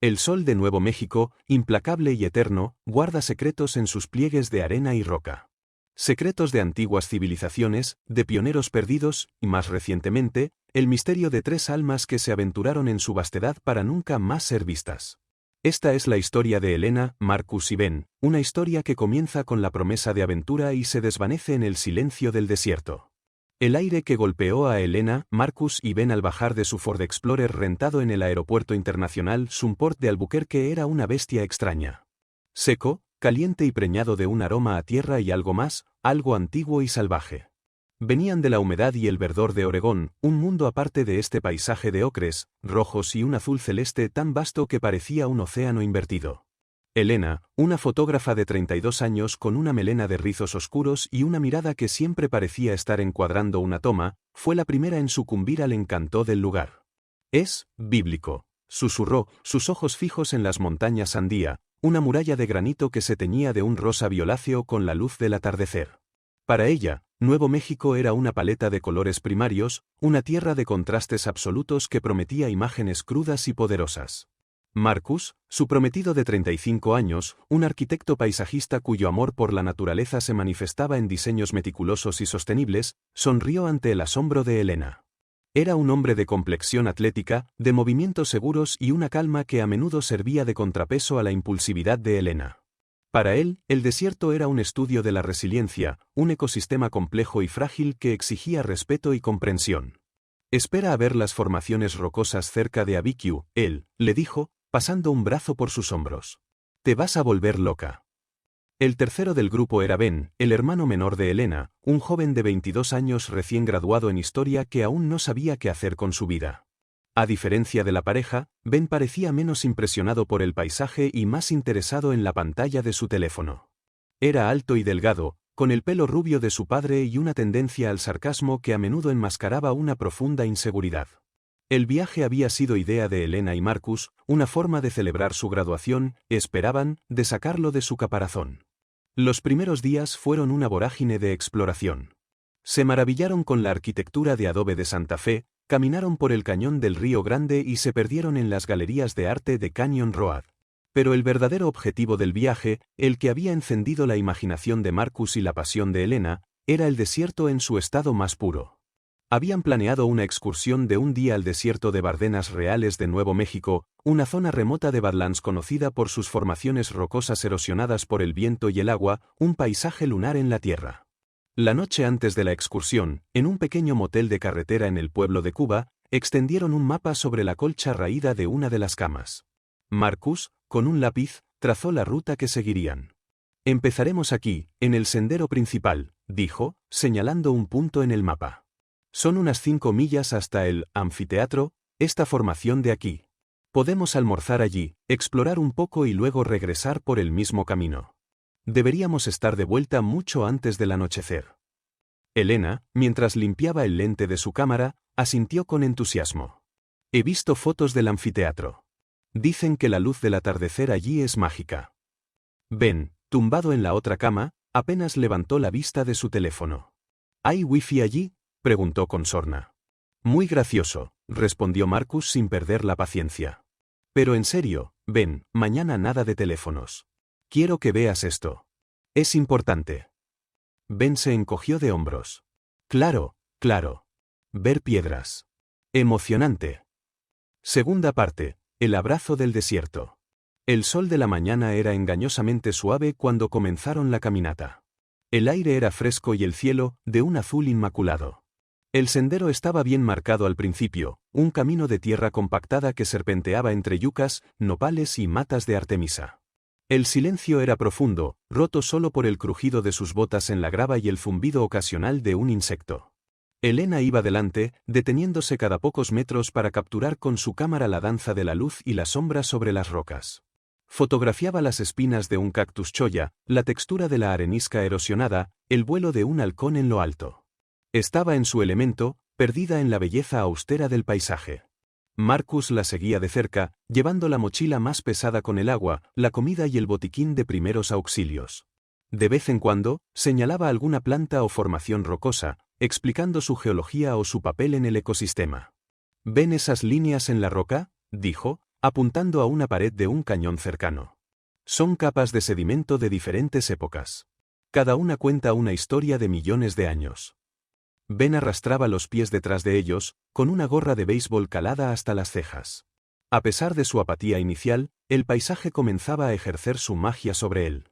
El sol de Nuevo México, implacable y eterno, guarda secretos en sus pliegues de arena y roca. Secretos de antiguas civilizaciones, de pioneros perdidos, y más recientemente, el misterio de 3 almas que se aventuraron en su vastedad para nunca más ser vistas. Esta es la historia de Elena, Marcus y Ben, una historia que comienza con la promesa de aventura y se desvanece en el silencio del desierto. El aire que golpeó a Elena, Marcus y Ben al bajar de su Ford Explorer rentado en el Aeropuerto Internacional Sunport de Albuquerque era una bestia extraña. Seco, caliente y preñado de un aroma a tierra y algo más, algo antiguo y salvaje. Venían de la humedad y el verdor de Oregón, un mundo aparte de este paisaje de ocres, rojos y un azul celeste tan vasto que parecía un océano invertido. Elena, una fotógrafa de 32 años con una melena de rizos oscuros y una mirada que siempre parecía estar encuadrando una toma, fue la primera en sucumbir al encanto del lugar. Es bíblico, susurró, sus ojos fijos en las montañas Sandía, una muralla de granito que se teñía de un rosa violáceo con la luz del atardecer. Para ella, Nuevo México era una paleta de colores primarios, una tierra de contrastes absolutos que prometía imágenes crudas y poderosas. Marcus, su prometido de 35 años, un arquitecto paisajista cuyo amor por la naturaleza se manifestaba en diseños meticulosos y sostenibles, sonrió ante el asombro de Elena. Era un hombre de complexión atlética, de movimientos seguros y una calma que a menudo servía de contrapeso a la impulsividad de Elena. Para él, el desierto era un estudio de la resiliencia, un ecosistema complejo y frágil que exigía respeto y comprensión. Espera a ver las formaciones rocosas cerca de Abiquiu, él, le dijo, pasando un brazo por sus hombros. Te vas a volver loca. El tercero del grupo era Ben, el hermano menor de Elena, un joven de 22 años recién graduado en historia que aún no sabía qué hacer con su vida. A diferencia de la pareja, Ben parecía menos impresionado por el paisaje y más interesado en la pantalla de su teléfono. Era alto y delgado, con el pelo rubio de su padre y una tendencia al sarcasmo que a menudo enmascaraba una profunda inseguridad. El viaje había sido idea de Elena y Marcus, una forma de celebrar su graduación, esperaban, de sacarlo de su caparazón. Los primeros días fueron una vorágine de exploración. Se maravillaron con la arquitectura de adobe de Santa Fe, caminaron por el cañón del Río Grande y se perdieron en las galerías de arte de Canyon Road. Pero el verdadero objetivo del viaje, el que había encendido la imaginación de Marcus y la pasión de Elena, era el desierto en su estado más puro. Habían planeado una excursión de un día al desierto de Bardenas Reales de Nuevo México, una zona remota de Badlands conocida por sus formaciones rocosas erosionadas por el viento y el agua, un paisaje lunar en la tierra. La noche antes de la excursión, en un pequeño motel de carretera en el pueblo de Cuba, extendieron un mapa sobre la colcha raída de una de las camas. Marcus, con un lápiz, trazó la ruta que seguirían. Empezaremos aquí, en el sendero principal, dijo, señalando un punto en el mapa. Son unas 5 millas hasta el anfiteatro, esta formación de aquí. Podemos almorzar allí, explorar un poco y luego regresar por el mismo camino. Deberíamos estar de vuelta mucho antes del anochecer. Elena, mientras limpiaba el lente de su cámara, asintió con entusiasmo. He visto fotos del anfiteatro. Dicen que la luz del atardecer allí es mágica. Ben, tumbado en la otra cama, apenas levantó la vista de su teléfono. ¿Hay wifi allí?, preguntó con sorna. Muy gracioso, respondió Marcus sin perder la paciencia. Pero en serio, Ben, mañana nada de teléfonos. Quiero que veas esto. Es importante. Ben se encogió de hombros. Claro, claro. Ver piedras. Emocionante. Segunda parte, el abrazo del desierto. El sol de la mañana era engañosamente suave cuando comenzaron la caminata. El aire era fresco y el cielo, de un azul inmaculado. El sendero estaba bien marcado al principio, un camino de tierra compactada que serpenteaba entre yucas, nopales y matas de artemisa. El silencio era profundo, roto solo por el crujido de sus botas en la grava y el zumbido ocasional de un insecto. Elena iba delante, deteniéndose cada pocos metros para capturar con su cámara la danza de la luz y la sombra sobre las rocas. Fotografiaba las espinas de un cactus cholla, la textura de la arenisca erosionada, el vuelo de un halcón en lo alto. Estaba en su elemento, perdida en la belleza austera del paisaje. Marcus la seguía de cerca, llevando la mochila más pesada con el agua, la comida y el botiquín de primeros auxilios. De vez en cuando, señalaba alguna planta o formación rocosa, explicando su geología o su papel en el ecosistema. ¿Ven esas líneas en la roca?, dijo, apuntando a una pared de un cañón cercano. Son capas de sedimento de diferentes épocas. Cada una cuenta una historia de millones de años. Ben arrastraba los pies detrás de ellos, con una gorra de béisbol calada hasta las cejas. A pesar de su apatía inicial, el paisaje comenzaba a ejercer su magia sobre él.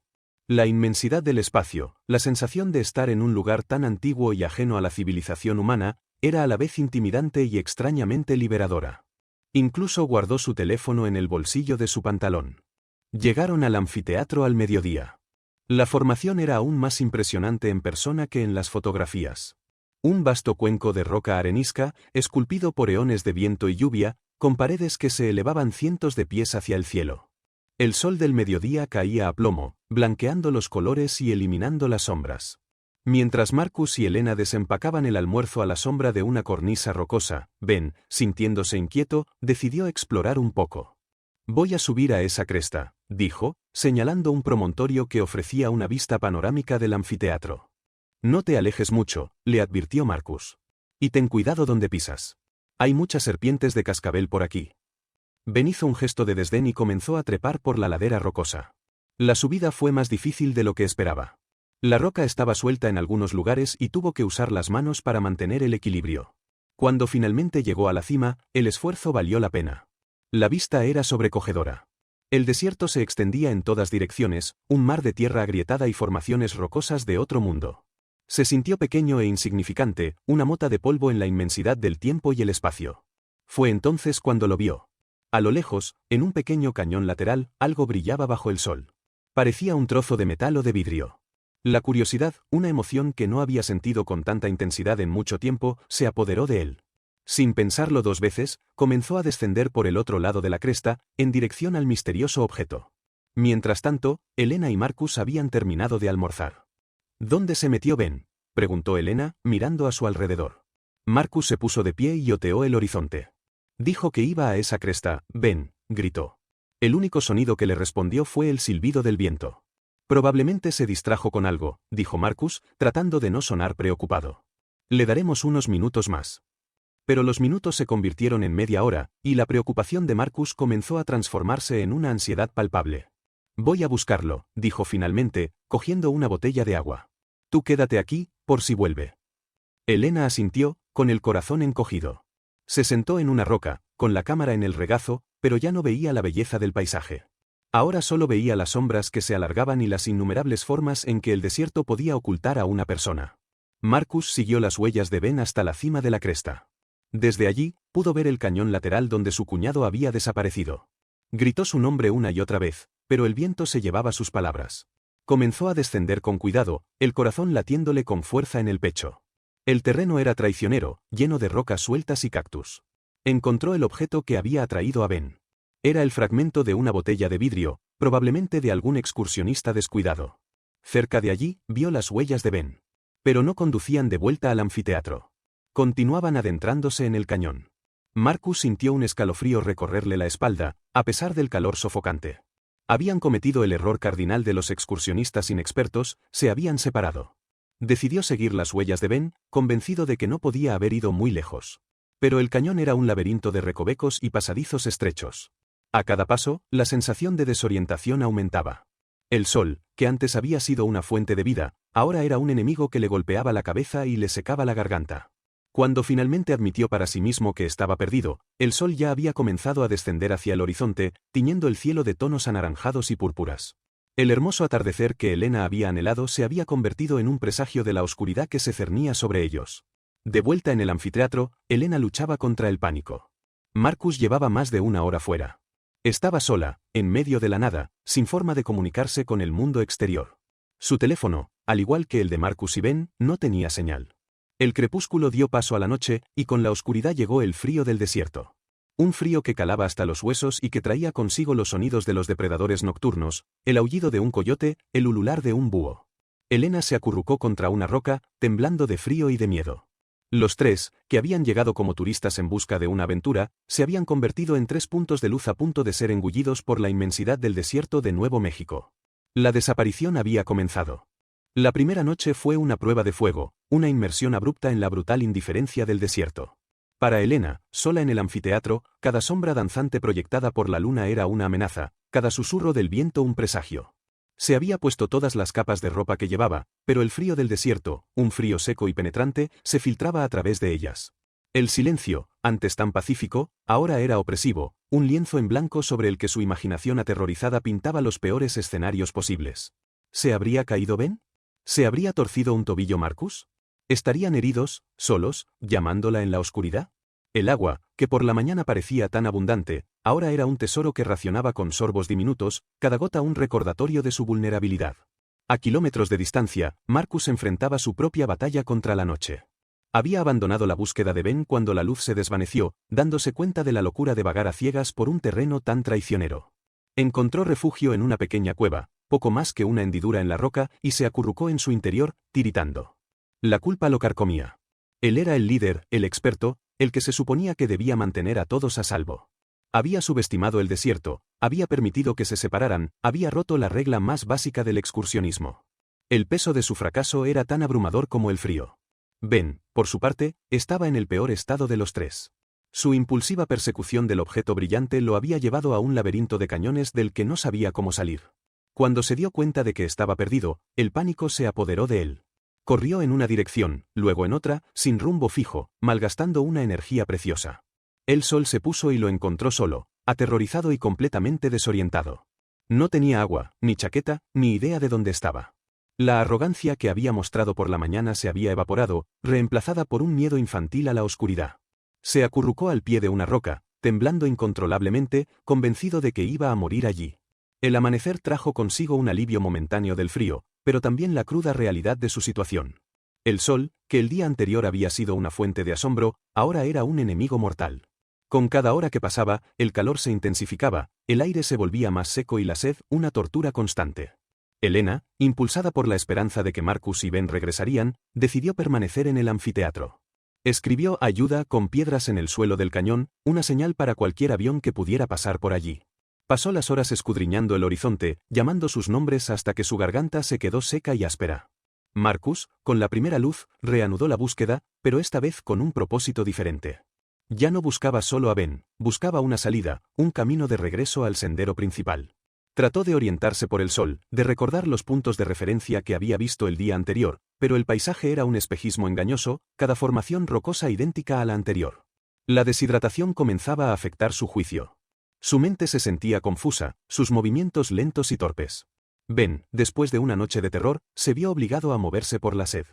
La inmensidad del espacio, la sensación de estar en un lugar tan antiguo y ajeno a la civilización humana, era a la vez intimidante y extrañamente liberadora. Incluso guardó su teléfono en el bolsillo de su pantalón. Llegaron al anfiteatro al mediodía. La formación era aún más impresionante en persona que en las fotografías. Un vasto cuenco de roca arenisca, esculpido por eones de viento y lluvia, con paredes que se elevaban cientos de pies hacia el cielo. El sol del mediodía caía a plomo, blanqueando los colores y eliminando las sombras. Mientras Marcus y Elena desempacaban el almuerzo a la sombra de una cornisa rocosa, Ben, sintiéndose inquieto, decidió explorar un poco. «Voy a subir a esa cresta», dijo, señalando un promontorio que ofrecía una vista panorámica del anfiteatro. «No te alejes mucho», le advirtió Marcus. «Y ten cuidado donde pisas. Hay muchas serpientes de cascabel por aquí». Ben hizo un gesto de desdén y comenzó a trepar por la ladera rocosa. La subida fue más difícil de lo que esperaba. La roca estaba suelta en algunos lugares y tuvo que usar las manos para mantener el equilibrio. Cuando finalmente llegó a la cima, el esfuerzo valió la pena. La vista era sobrecogedora. El desierto se extendía en todas direcciones, un mar de tierra agrietada y formaciones rocosas de otro mundo. Se sintió pequeño e insignificante, una mota de polvo en la inmensidad del tiempo y el espacio. Fue entonces cuando lo vio. A lo lejos, en un pequeño cañón lateral, algo brillaba bajo el sol. Parecía un trozo de metal o de vidrio. La curiosidad, una emoción que no había sentido con tanta intensidad en mucho tiempo, se apoderó de él. Sin pensarlo dos veces, comenzó a descender por el otro lado de la cresta, en dirección al misterioso objeto. Mientras tanto, Elena y Marcus habían terminado de almorzar. ¿Dónde se metió Ben?, preguntó Elena, mirando a su alrededor. Marcus se puso de pie y oteó el horizonte. Dijo que iba a esa cresta, Ben, gritó. El único sonido que le respondió fue el silbido del viento. Probablemente se distrajo con algo, dijo Marcus, tratando de no sonar preocupado. Le daremos unos minutos más. Pero los minutos se convirtieron en media hora, y la preocupación de Marcus comenzó a transformarse en una ansiedad palpable. Voy a buscarlo, dijo finalmente, cogiendo una botella de agua. Tú quédate aquí, por si vuelve. Elena asintió, con el corazón encogido. Se sentó en una roca, con la cámara en el regazo, pero ya no veía la belleza del paisaje. Ahora solo veía las sombras que se alargaban y las innumerables formas en que el desierto podía ocultar a una persona. Marcus siguió las huellas de Ben hasta la cima de la cresta. Desde allí, pudo ver el cañón lateral donde su cuñado había desaparecido. Gritó su nombre una y otra vez, pero el viento se llevaba sus palabras. Comenzó a descender con cuidado, el corazón latiéndole con fuerza en el pecho. El terreno era traicionero, lleno de rocas sueltas y cactus. Encontró el objeto que había atraído a Ben. Era el fragmento de una botella de vidrio, probablemente de algún excursionista descuidado. Cerca de allí, vio las huellas de Ben. Pero no conducían de vuelta al anfiteatro. Continuaban adentrándose en el cañón. Marcus sintió un escalofrío recorrerle la espalda, a pesar del calor sofocante. Habían cometido el error cardinal de los excursionistas inexpertos, se habían separado. Decidió seguir las huellas de Ben, convencido de que no podía haber ido muy lejos. Pero el cañón era un laberinto de recovecos y pasadizos estrechos. A cada paso, la sensación de desorientación aumentaba. El sol, que antes había sido una fuente de vida, ahora era un enemigo que le golpeaba la cabeza y le secaba la garganta. Cuando finalmente admitió para sí mismo que estaba perdido, el sol ya había comenzado a descender hacia el horizonte, tiñendo el cielo de tonos anaranjados y púrpuras. El hermoso atardecer que Elena había anhelado se había convertido en un presagio de la oscuridad que se cernía sobre ellos. De vuelta en el anfiteatro, Elena luchaba contra el pánico. Marcus llevaba más de una hora fuera. Estaba sola, en medio de la nada, sin forma de comunicarse con el mundo exterior. Su teléfono, al igual que el de Marcus y Ben, no tenía señal. El crepúsculo dio paso a la noche, y con la oscuridad llegó el frío del desierto. Un frío que calaba hasta los huesos y que traía consigo los sonidos de los depredadores nocturnos, el aullido de un coyote, el ulular de un búho. Elena se acurrucó contra una roca, temblando de frío y de miedo. Los tres, que habían llegado como turistas en busca de una aventura, se habían convertido en tres puntos de luz a punto de ser engullidos por la inmensidad del desierto de Nuevo México. La desaparición había comenzado. La primera noche fue una prueba de fuego, una inmersión abrupta en la brutal indiferencia del desierto. Para Elena, sola en el anfiteatro, cada sombra danzante proyectada por la luna era una amenaza, cada susurro del viento un presagio. Se había puesto todas las capas de ropa que llevaba, pero el frío del desierto, un frío seco y penetrante, se filtraba a través de ellas. El silencio, antes tan pacífico, ahora era opresivo, un lienzo en blanco sobre el que su imaginación aterrorizada pintaba los peores escenarios posibles. ¿Se habría caído Ben? ¿Se habría torcido un tobillo Marcus? ¿Estarían heridos, solos, llamándola en la oscuridad? El agua, que por la mañana parecía tan abundante, ahora era un tesoro que racionaba con sorbos diminutos, cada gota un recordatorio de su vulnerabilidad. A kilómetros de distancia, Marcus enfrentaba su propia batalla contra la noche. Había abandonado la búsqueda de Ben cuando la luz se desvaneció, dándose cuenta de la locura de vagar a ciegas por un terreno tan traicionero. Encontró refugio en una pequeña cueva, poco más que una hendidura en la roca, y se acurrucó en su interior, tiritando. La culpa lo carcomía. Él era el líder, el experto, el que se suponía que debía mantener a todos a salvo. Había subestimado el desierto, había permitido que se separaran, había roto la regla más básica del excursionismo. El peso de su fracaso era tan abrumador como el frío. Ben, por su parte, estaba en el peor estado de los tres. Su impulsiva persecución del objeto brillante lo había llevado a un laberinto de cañones del que no sabía cómo salir. Cuando se dio cuenta de que estaba perdido, el pánico se apoderó de él. Corrió en una dirección, luego en otra, sin rumbo fijo, malgastando una energía preciosa. El sol se puso y lo encontró solo, aterrorizado y completamente desorientado. No tenía agua, ni chaqueta, ni idea de dónde estaba. La arrogancia que había mostrado por la mañana se había evaporado, reemplazada por un miedo infantil a la oscuridad. Se acurrucó al pie de una roca, temblando incontrolablemente, convencido de que iba a morir allí. El amanecer trajo consigo un alivio momentáneo del frío, pero también la cruda realidad de su situación. El sol, que el día anterior había sido una fuente de asombro, ahora era un enemigo mortal. Con cada hora que pasaba, el calor se intensificaba, el aire se volvía más seco y la sed una tortura constante. Elena, impulsada por la esperanza de que Marcus y Ben regresarían, decidió permanecer en el anfiteatro. Escribió ayuda con piedras en el suelo del cañón, una señal para cualquier avión que pudiera pasar por allí. Pasó las horas escudriñando el horizonte, llamando sus nombres hasta que su garganta se quedó seca y áspera. Marcus, con la primera luz, reanudó la búsqueda, pero esta vez con un propósito diferente. Ya no buscaba solo a Ben, buscaba una salida, un camino de regreso al sendero principal. Trató de orientarse por el sol, de recordar los puntos de referencia que había visto el día anterior, pero el paisaje era un espejismo engañoso, cada formación rocosa idéntica a la anterior. La deshidratación comenzaba a afectar su juicio. Su mente se sentía confusa, sus movimientos lentos y torpes. Ben, después de una noche de terror, se vio obligado a moverse por la sed.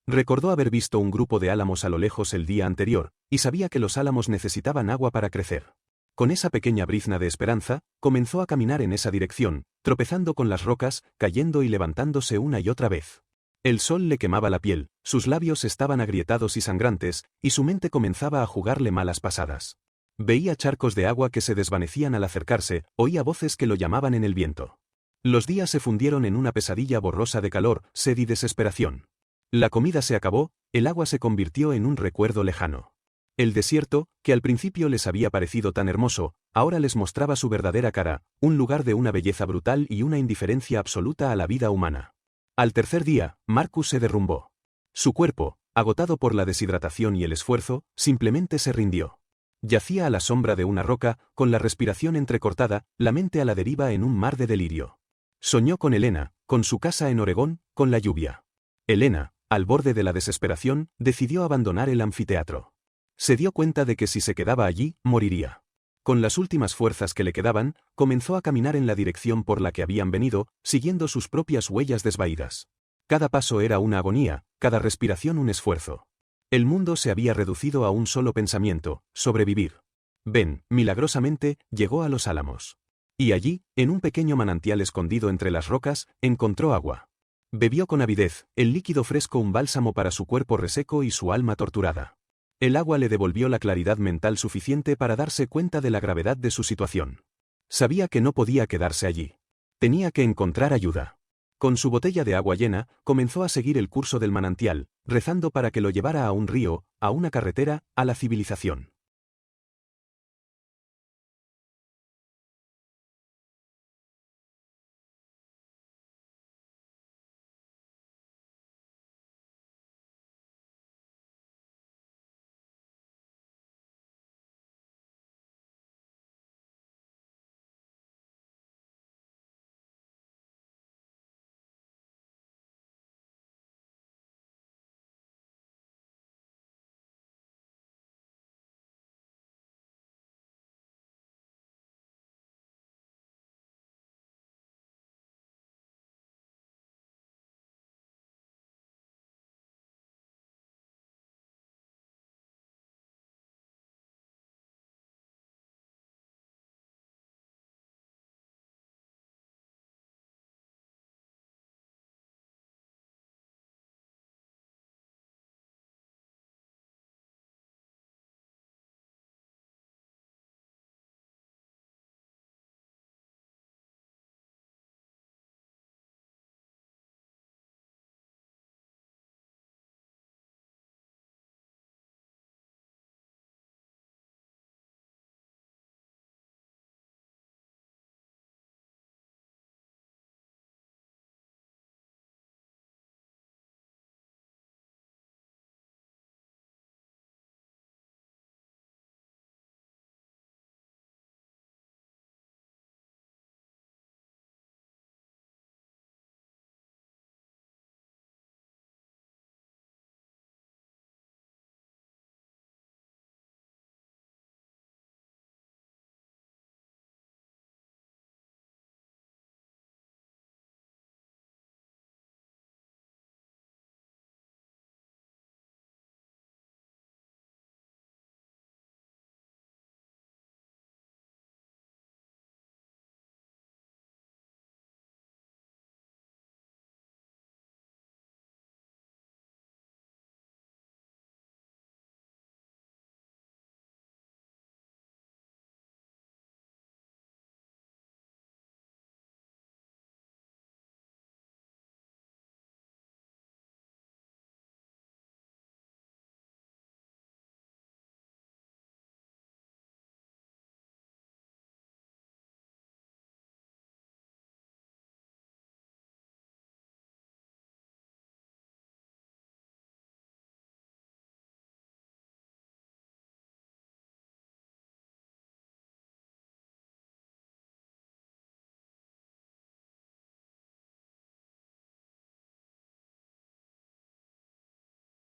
Recordó haber visto un grupo de álamos a lo lejos el día anterior, y sabía que los álamos necesitaban agua para crecer. Con esa pequeña brizna de esperanza, comenzó a caminar en esa dirección, tropezando con las rocas, cayendo y levantándose una y otra vez. El sol le quemaba la piel, sus labios estaban agrietados y sangrantes, y su mente comenzaba a jugarle malas pasadas. Veía charcos de agua que se desvanecían al acercarse, oía voces que lo llamaban en el viento. Los días se fundieron en una pesadilla borrosa de calor, sed y desesperación. La comida se acabó, el agua se convirtió en un recuerdo lejano. El desierto, que al principio les había parecido tan hermoso, ahora les mostraba su verdadera cara, un lugar de una belleza brutal y una indiferencia absoluta a la vida humana. Al tercer día, Marcus se derrumbó. Su cuerpo, agotado por la deshidratación y el esfuerzo, simplemente se rindió. Yacía a la sombra de una roca, con la respiración entrecortada, la mente a la deriva en un mar de delirio. Soñó con Elena, con su casa en Oregón, con la lluvia. Elena, al borde de la desesperación, decidió abandonar el anfiteatro. Se dio cuenta de que si se quedaba allí, moriría. Con las últimas fuerzas que le quedaban, comenzó a caminar en la dirección por la que habían venido, siguiendo sus propias huellas desvaídas. Cada paso era una agonía, cada respiración un esfuerzo. El mundo se había reducido a un solo pensamiento: sobrevivir. Ben, milagrosamente, llegó a los álamos. Y allí, en un pequeño manantial escondido entre las rocas, encontró agua. Bebió con avidez, el líquido fresco un bálsamo para su cuerpo reseco y su alma torturada. El agua le devolvió la claridad mental suficiente para darse cuenta de la gravedad de su situación. Sabía que no podía quedarse allí. Tenía que encontrar ayuda. Con su botella de agua llena, comenzó a seguir el curso del manantial, rezando para que lo llevara a un río, a una carretera, a la civilización.